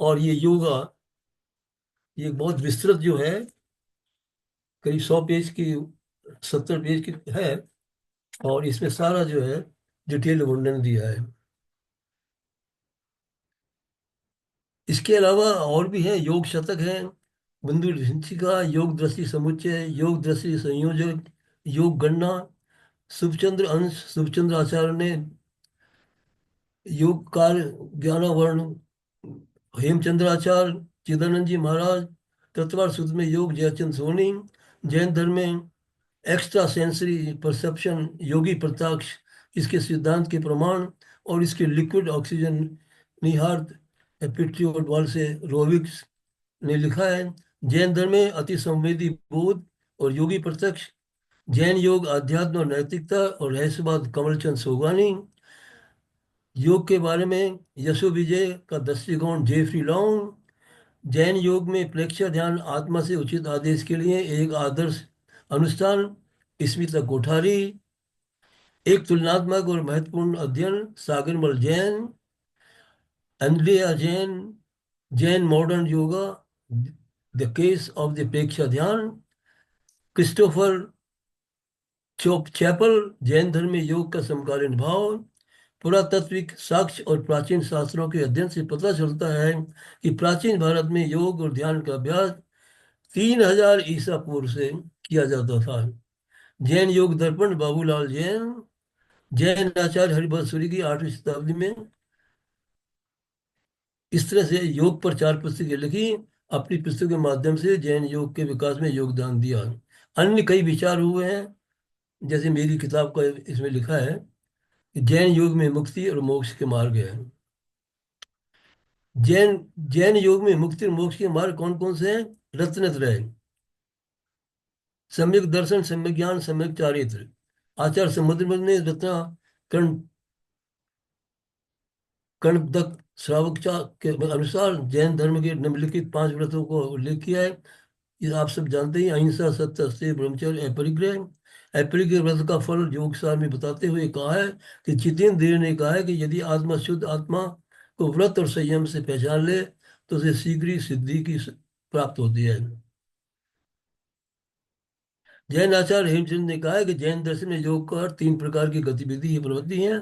और ये योगा, ये बहुत विस्तृत जो है, करीब 100 पेज की, 70 पेज की है। और इसमें सारा जो है डिटेल वर्णन दिया है। इसके अलावा और भी है, योग शतक है, बिंदु का योग दृष्टि समुच्चय, योग दृष्टि संयोजक, योग गणना, शुभचंद्र अंश, शुभचंद्र आचार्य ने योग काल ज्ञानावरण, हेमचंद्राचार्य, चिदानंद जी महाराज, तत्वार सूत्र में योग जयचंद सोनी। जैन धर्म में एक्स्ट्रा सेंसरी परसेप्शन, योगी प्रत्यक्ष, इसके सिद्धांत के प्रमाण और इसके लिक्विड ऑक्सीजन निहार्थ एपिट्रियोड से रोविक्स ने लिखा है। जैन धर्म में अति संवेदी बोध और योगी प्रत्यक्ष, जैन योग अध्यात्म और नैतिकता और रहस्यवाद कमलचंद सोगानी। योग के बारे में यशो विजय का दृष्टिकोण जेफरी लॉन्ग। जैन योग में प्रेक्ष्य ध्यान आत्मा से उचित आदेश के लिए एक आदर्श अनुष्ठान, स्मिता कोठारी। एक तुलनात्मक और महत्वपूर्ण अध्ययन, Sagarmal Jain, Andrea Jain, Jain modern yoga, the case of the Preksha Dhyana. Christopher chapel, Jain धर्म में योग का समकालीन भाव। पुरातात्विक साक्ष्य और प्राचीन शास्त्रों के अध्ययन से पता चलता है कि प्राचीन भारत में योग और ध्यान का अभ्यास 3000 ईसा पूर्व से किया जाता था। जैन योग दर्पण, बाबूलाल जैन। जैन आचार्य हरिभद्र सूरी की 8वीं शताब्दी में इस तरह से योग पर 4 पुस्तकें लिखी। अपनी पुस्तकों के माध्यम से जैन योग के विकास में योगदान दिया। अन्य कई विचार हुए हैं, जैसे मेरी किताब का इसमें लिखा है कि जैन योग में मुक्ति और मोक्ष के मार्ग है। जैन जैन योग में मुक्ति और मोक्ष के मार्ग कौन कौन से हैं? रत्नत्रय, सम्यक दर्शन, सम्यक ज्ञान, सम्यक चारित्र। आचार्य समुद्र ने रत्ना कर्ण कर्णदत्त श्रावकचा के अनुसार जैन धर्म के निम्नलिखित 5 व्रतों को उल्लेख किया है। ये आप सब जानते हैं, अहिंसा, सत्य, अस्तेय, ब्रह्मचर्य, अपरिग्रह। अपरिग्रह व्रत का फल योग सार में बताते हुए कहा है कि जितेंद्र देव ने कहा है कि यदि आत्मा शुद्ध आत्मा को व्रत और संयम से पहचान ले तो उसे शीघ्र ही सिद्धि की प्राप्त होती है। जैन आचार्य हेमचंद ने कहा है कि जैन दर्शन में योग का 3 प्रकार की गतिविधि प्रवृत्ति है,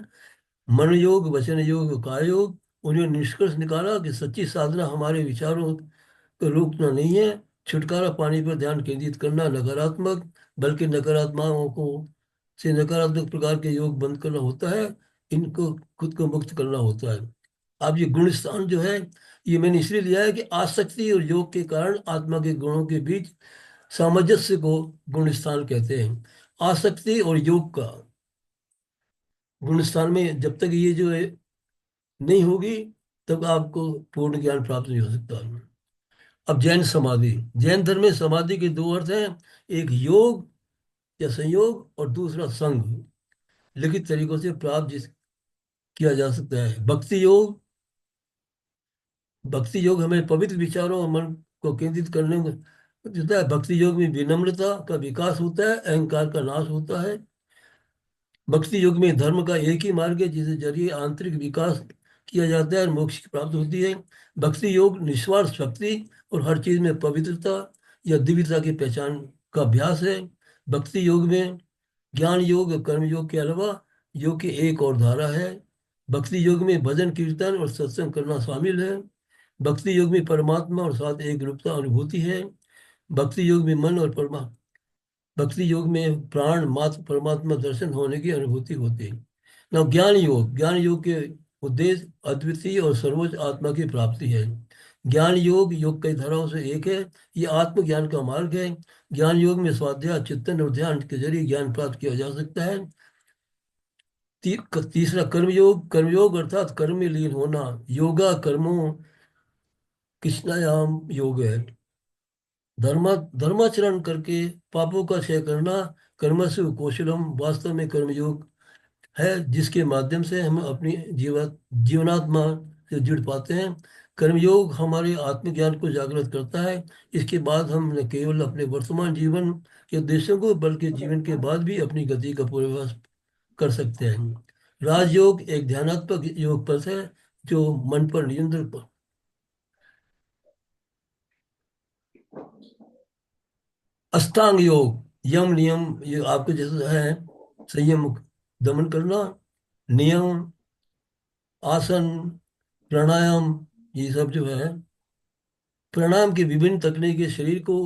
मन योग, वचन योग और काय योग। उन्होंने निष्कर्ष निकाला कि सच्ची साधना हमारे विचारों को रोकना नहीं है, छुटकारा पाने पर ध्यान केंद्रित करना नकारात्मक, बल्कि नकारात्मकों को से नकारात्मक प्रकार के योग बंद करना होता है, इनको खुद को मुक्त करना होता है। अब ये गुण स्थान जो है, ये मैंने इसलिए लिया है कि आसक्ति और योग के कारण आत्मा के गुणों के बीच सामंजस्य को गुण स्थान कहते हैं। आसक्ति और योग का गुण स्थान में जब तक ये जो है नहीं होगी, तब आपको पूर्ण ज्ञान प्राप्त नहीं हो सकता। अब जैन समाधि, जैन धर्म में समाधि के 2 अर्थ हैं, एक योग या संयोग और दूसरा संग। लिखित तरीकों से प्राप्त किया जा सकता है। भक्ति योग, भक्ति योग हमें पवित्र विचारों और मन को केंद्रित करने को देता है। भक्ति योग में विनम्रता का विकास होता है, अहंकार का नाश होता है। भक्ति योग में धर्म का एक ही मार्ग है जिसे जरिए आंतरिक विकास किया जाता है और मोक्ष की प्राप्ति होती है। भक्ति योग निस्वार्थ भक्ति और हर चीज में पवित्रता या दिव्यता की पहचान का अभ्यास है। भक्ति योग में ज्ञान योग और कर्म योग के अलावा योग की एक और धारा है। भक्ति योग में भजन कीर्तन और सत्संग करना शामिल है। भक्ति योग में परमात्मा और साथ एक रूपता अनुभूति है। भक्ति योग में मन और परमा भक्ति योग में प्राण मात्र परमात्मा दर्शन होने की अनुभूति होती है। ना ज्ञान योग, ज्ञान योग के उद्देश्य अद्वितीय और सर्वोच्च आत्मा की प्राप्ति है। ज्ञान योग योग कई धाराओं से एक है, ये आत्मज्ञान का मार्ग है। ज्ञान योग में स्वाध्याय, चिंतन और ध्यान के जरिए ज्ञान प्राप्त किया जा सकता है। तीसरा कर्मयोग, कर्मयोग अर्थात कर्म में लीन होना, योगा कर्मों कृष्णायाम योग है। धर्माचरण करके पापों का क्षय करना, कर्मसु कौशलम वास्तव में कर्मयोग है, जिसके माध्यम से हम अपनी जीवनात्मा से जुड़ पाते हैं। कर्मयोग हमारे आत्मज्ञान को जागृत करता है। इसके बाद हम न केवल अपने वर्तमान जीवन के उद्देश्यों को बल्कि जीवन के बाद भी अपनी गति का पूर्वाभास कर सकते हैं। राजयोग एक ध्यानात्मक योग पथ है जो मन पर नियंत्रण। अष्टांग योग यम नियम, ये आपके जैसे है, संयम दमन करना, नियम, आसन, प्राणायाम, ये सब जो है, प्राणायाम की विभिन्न तकनीकें शरीर को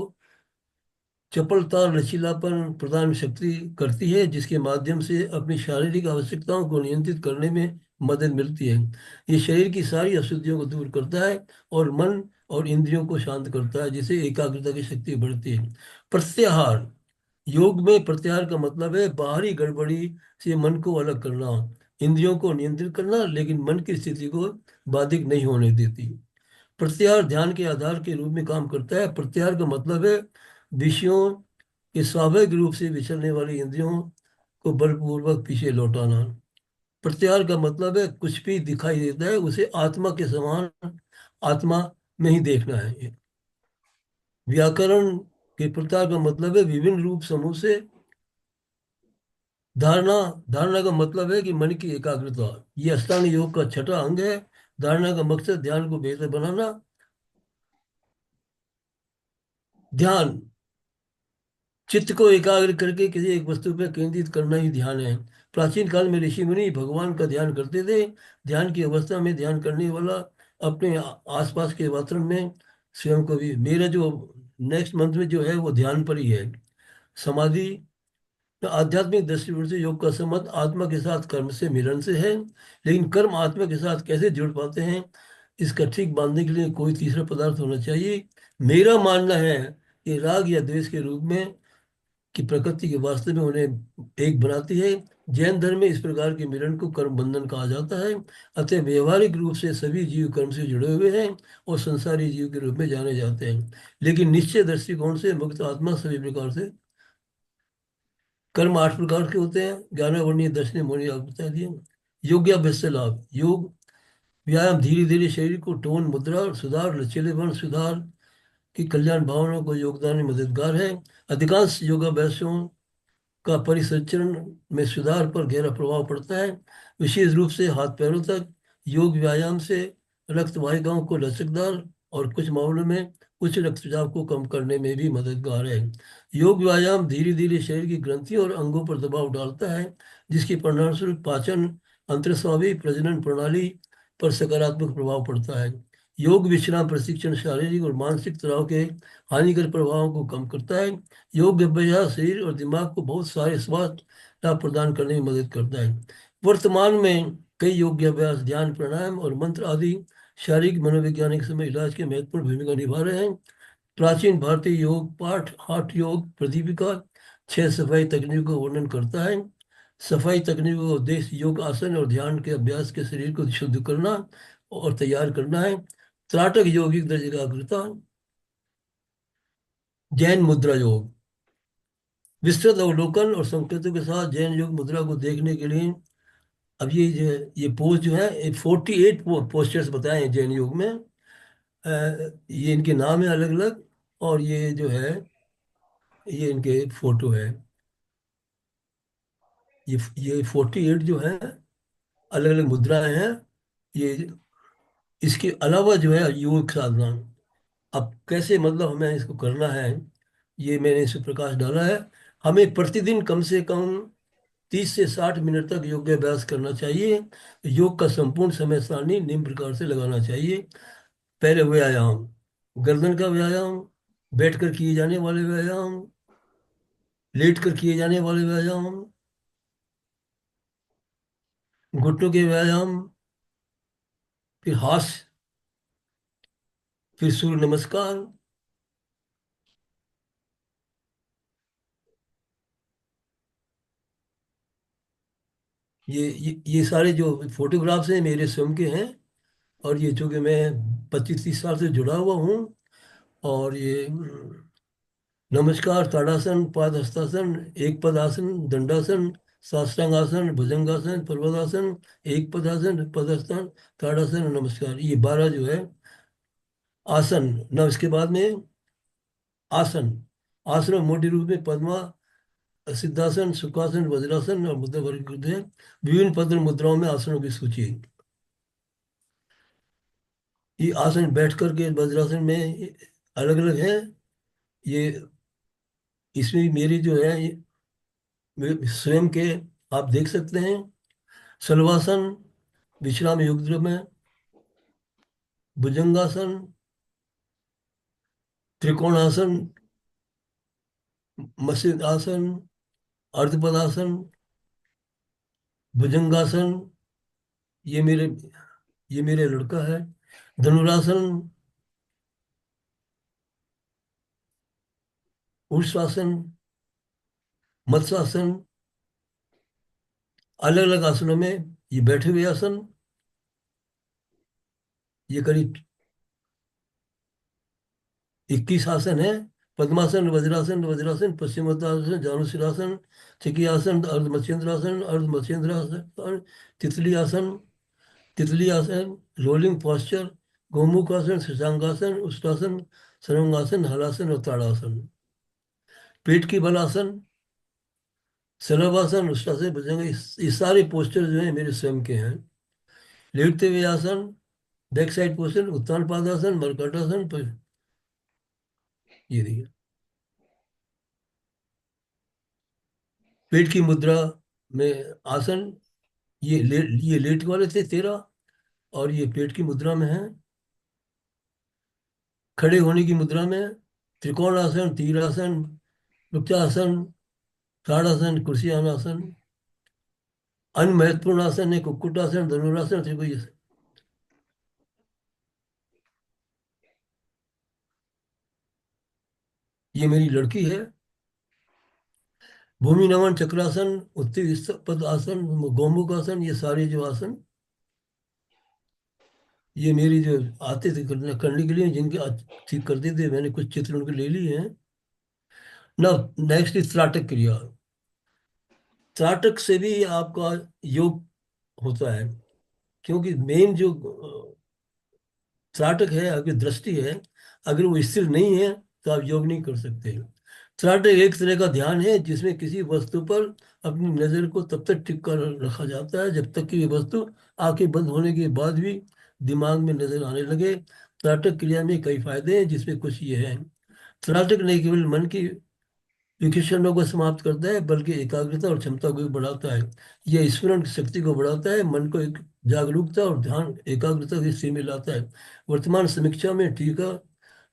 चपलता और लचीलापन प्रदान शक्ति करती है, जिसके माध्यम से अपनी शारीरिक आवश्यकताओं को नियंत्रित करने में मदद मिलती है। ये शरीर की सारी अशुद्धियों को दूर करता है और मन और इंद्रियों को शांत करता है, जिससे एकाग्रता की शक्ति बढ़ती है। प्रत्याहार योग में प्रत्याहार का मतलब है बाहरी गड़बड़ी से मन को अलग करना, इंद्रियों को नियंत्रित करना, लेकिन मन की स्थिति को बाधित नहीं होने देती। प्रत्याहार ध्यान के आधार के रूप में काम करता है। प्रत्याहार का मतलब है विषयों के स्वाभाविक रूप से विचरने वाली इंद्रियों को बलपूर्वक पीछे लौटाना। प्रत्याहार का मतलब है कुछ भी दिखाई देता है उसे आत्मा के समान आत्मा में ही देखना है। व्याकरण के प्रत्याहार का मतलब है विभिन्न रूप समूह से धारणा। धारणा का मतलब है कि मन की एकाग्रता। ये अष्टांग योग का छठा अंग है। धारणा का मकसद ध्यान को बेहतर बनाना। ध्यान चित्त को एकाग्र करके किसी एक वस्तु पर केंद्रित करना ही ध्यान है। प्राचीन काल में ऋषि मुनि भगवान का ध्यान करते थे। ध्यान की अवस्था में ध्यान करने वाला अपने आसपास के वातावरण में स्वयं को भी, मेरा जो नेक्स्ट मंथ में जो है वो ध्यान पर ही है। समाधि, तो आध्यात्मिक दृष्टिकोण से योग का संबंध आत्मा के साथ कर्म से मिलन से है, लेकिन कर्म आत्मा के साथ कैसे जुड़ पाते हैं, इसका ठीक बांधने के लिए कोई तीसरा पदार्थ होना चाहिए। मेरा मानना है कि राग या द्वेष के रूप में की प्रकृति के वास्तव में उन्हें एक बनाती है। जैन धर्म में इस प्रकार के मिलन को कर्म बंधन कहा जाता है। अतः व्यवहारिक रूप से सभी जीव कर्म से जुड़े हुए हैं और संसारी जीव के रूप में जाने जाते हैं, लेकिन निश्चय दृष्टिकोण से मुक्त आत्मा सभी प्रकार से कर्म 8 प्रकार के होते हैं, 11 वर्णीय, दक्षिणी मोनी आपको बता दिए। योग्याभ्यास से लाभ, योग व्यायाम धीरे धीरे शरीर को टोन, मुद्रा और सुधार, लचीलेपन सुधार की कल्याण भावना को योगदान में मददगार है। अधिकांश योगाभ्यासों का परिसंचरण में सुधार पर गहरा प्रभाव पड़ता है। विशेष रूप से हाथ पैरों तक योग व्यायाम से रक्त वाहिकाओं को लचकदार और कुछ मामलों में उच्च रक्तचाप को कम करने में भी मददगार है। योग व्यायाम धीरे धीरे शरीर की ग्रंथियों और अंगों पर दबाव डालता है, जिसके परिणामस्वरूप पाचन, अंतर्स्रावी, प्रजनन प्रणाली पर सकारात्मक प्रभाव पड़ता है। योग विश्राम प्रशिक्षण शारीरिक और मानसिक तनाव के हानिकारक प्रभावों को कम करता है। योग अभ्यास शरीर और दिमाग को बहुत सारे स्वास्थ्य लाभ प्रदान करने में मदद करता है। वर्तमान में कई योग अभ्यास, ध्यान, प्राणायाम और मंत्र आदि शारीरिक मनोवैज्ञानिक समय इलाज की महत्वपूर्ण भूमिका निभा रहे हैं। प्राचीन भारतीय योग पाठ हठ योग प्रदीपिका 6 सफाई तकनीकों का वर्णन करता है। सफाई तकनीकों का उद्देश्य योग आसन और ध्यान के अभ्यास के शरीर को शुद्ध करना और तैयार करना है। त्राटक यौगिक दर्ज एकाग्रता, जैन मुद्रा योग, विस्तृत अवलोकन और संकेतों के साथ जैन योग मुद्रा को देखने के लिए, अब ये पोज जो है, 48 पोस्टर्स बताए हैं जैन योग में। ये इनके नाम है अलग अलग, और ये जो है ये इनके फोटो है। ये 48 जो है अलग अलग मुद्राएं हैं। ये इसके अलावा जो है योग साधना, अब कैसे मतलब हमें इसको करना है, ये मैंने इस पर प्रकाश डाला है। हमें प्रतिदिन कम से कम 30 से 60 मिनट तक योगाभ्यास करना चाहिए। योग का संपूर्ण समय सारणी निम्न प्रकार से लगाना चाहिए। पहले व्यायाम, गर्दन का व्यायाम, बैठकर किए जाने वाले व्यायाम, लेटकर किए जाने वाले व्यायाम, घुटनों के व्यायाम, फिर हाथ, फिर सूर्य नमस्कार। ये सारे जो फोटोग्राफ्स हैं मेरे स्वयं के हैं, और ये चूंकि मैं 25-30 साल से जुड़ा हुआ हूँ। और ये नमस्कार, ताड़ासन, पाद हस्तासन, एक पदासन, दंडासन, साष्टांग आसन, भुजंगासन, पर्वतासन, एक पदासन, पदस्थान, ताड़ासन और नमस्कार, ये 12 जो है आसन। न इसके बाद में आसन, आसन में मोटे रूप में पद्मा, सिद्धासन, सुखासन, वज्रासन और मुद्रा वर्गीकृत है। विभिन्न पद्म मुद्राओं में आसनों की सूची। ये आसन बैठ करके वज्रासन में अलग अलग है। ये इसमें मेरी जो है मेरे स्वयं के आप देख सकते हैं। शलवासन, विश्राम योग मुद्रा में, भुजंगासन, त्रिकोणासन, मत्स्य आसन, अर्धपदासन, भुजंगासन, ये मेरे ये मेरे लड़का है। धनुरासन, ऊर्ध्वासन, मत्स्यासन, अलग अलग आसनों में ये बैठे हुए आसन। ये करीब 21 आसन है। पद्मासन, वज्रासन, वज्रासन, पश्चिमोत्तानासन, जानुशिरासन, चक्रियासन, अर्ध मत्स्येंद्रासन, अर्ध मत्स्येंद्रासन, तितली आसन, तितली आसन, रोलिंग पॉस्चर, गोमुखासन, शशांकासन, उष्टासन, सर्वांगासन, हलासन और ताड़ासन। पेट की बलासन, शलभासन, उष्टासन, भुजंग, ये सारे पोस्टर जो है मेरे स्वयं के हैं। लेटते हुए आसन, बैक साइड पोस्टर, उत्तान पादासन, मर्कटासन, ये देखिए पेट की मुद्रा में आसन। ये लेट वाले थे 13, और ये पेट की मुद्रा में है। खड़े होने की मुद्रा में त्रिकोण आसन, तीर आसन, वृक्षासन, ताड़ासन, कुर्सी आसन। अन्य महत्वपूर्ण आसन है कुक्कुटासन, धनुरासन, त्रिभुज। ये मेरी लड़की है। भूमि नमन, चक्रासन, उत्पद आसन, गोमुख आसन, ये सारे जो आसन ये मेरी जो आते थे करने के लिए, जिनके ठीक करते थे, मैंने कुछ चित्र उनके ले लिए हैं। ना नेक्स्ट इज त्राटक क्रिया। त्राटक से भी आपका योग होता है, क्योंकि मेन जो त्राटक है, आपकी दृष्टि है, अगर वो स्थिर नहीं है तो आप योग नहीं कर सकते। त्राटक एक तरह का ध्यान है जिसमें किसी वस्तु पर अपनी नजर को तब तक टिक कर रखा जाता है जब तक कि ये वस्तु आंखें बंद होने के बाद भी दिमाग में नजर आने लगे। त्राटक क्रिया में कई फायदे हैं, जिसमें कुछ ये है। त्राटक नहीं केवल मन की विकर्षणों को समाप्त करता है, बल्कि एकाग्रता और क्षमता को भी बढ़ाता है। यह स्मरण शक्ति को बढ़ाता है, मन को एक जागरूकता और ध्यान एकाग्रता की स्थिति में लाता है। वर्तमान समीक्षा में टीका,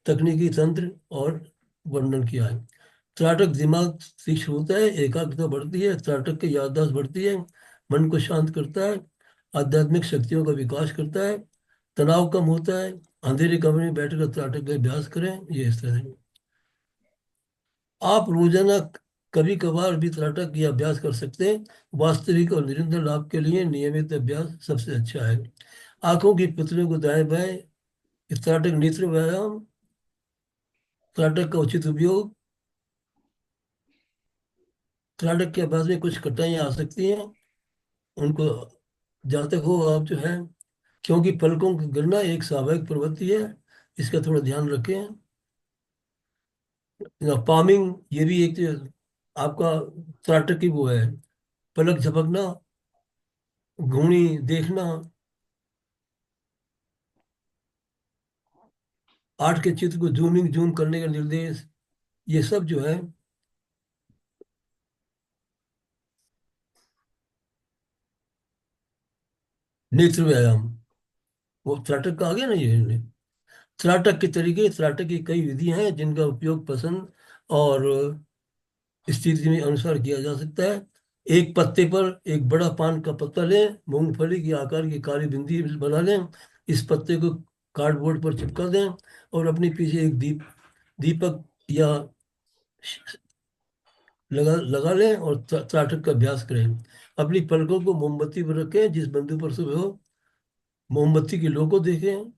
तकनीकी तंत्र और वर्णन किया है। त्राटक दिमाग तीक्ष्ण होता है, एकाग्रता बढ़ती है, त्राटक की याददाश्त बढ़ती है, मन को शांत करता है, आध्यात्मिक शक्तियों का विकास करता है, तनाव कम होता है। अंधेरे कमरे में बैठकर त्राटक का अभ्यास करें, ये इस तरह है। आप रोजाना कभी कभार भी त्राटक की अभ्यास कर सकते हैं। वास्तविक और निरंतर लाभ के लिए नियमित अभ्यास सबसे अच्छा है। आंखों की पुतलियों को दाएं बाएं, त्राटक नेत्र व्यायाम, त्राटक का उचित उपयोग। त्राटक के अभ्यास में कुछ कठिनाइयां आ सकती हैं, उनको जहाँ तक हो आप जो है, क्योंकि पलकों की गणना एक स्वाभाविक प्रवृत्ति है, इसका थोड़ा ध्यान रखें। पामिंग ये भी एक आपका त्राटक की वो है। पलक झपकना, घूणी देखना, आर्ट के चित्र को जूम करने का निर्देश, ये सब जो है नेत्र व्यायाम, वो त्राटक का आ गया ना ये। त्राटक के तरीके, त्राटक की कई विधियां हैं जिनका उपयोग पसंद और स्थिति में अनुसार किया जा सकता है। एक पत्ते पर एक बड़ा पान का पत्ता लें, मूंगफली के आकार की काली बिंदी बना लें, इस पत्ते को कार्डबोर्ड पर चिपका दें और अपने पीछे एक दीपक या लगा लगा लें और त्राटक का अभ्यास करें। अपनी पलकों को मोमबत्ती पर रखें, जिस बिंदु पर सुबह हो मोमबत्ती की लो को देखें।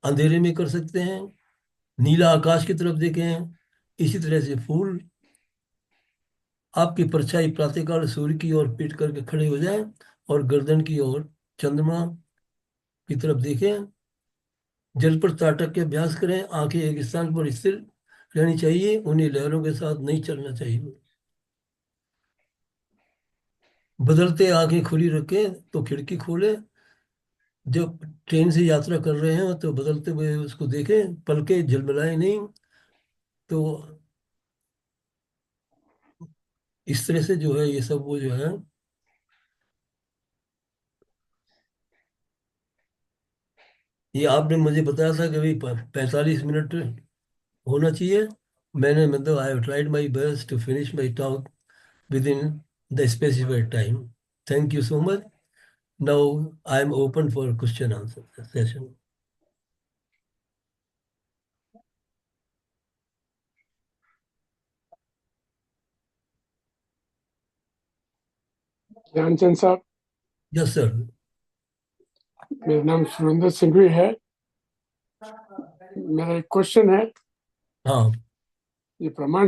अंधेरे में कर सकते हैं, नीला आकाश की तरफ देखें। इसी तरह से फूल, आपकी परछाई प्रातःकाल सूर्य की ओर पीट करके खड़े हो जाएं और गर्दन की ओर चंद्रमा की तरफ देखें। जल पर त्राटक के अभ्यास करें, आंखें एक स्थान पर स्थिर रहनी चाहिए, उन्हें लहरों के साथ नहीं चलना चाहिए। बदलते आंखें खुली रखें तो खिड़की खोलें, जब ट्रेन से यात्रा कर रहे हैं तो बदलते हुए उसको देखें, पलकें झलमलाएं नहीं। तो इस तरह से जो है ये सब वो जो है, ये आपने मुझे बताया था कि भाई 45 मिनट होना चाहिए। मैंने मतलब I have tried my best to finish my talk within the specified time. Thank you so much. Now I am open for question answer session. Dhyanchand साहब, यस सर। मेरा नाम सुरेंद्र सिंघवी है। मेरा एक क्वेश्चन है, हाँ ये प्रमाण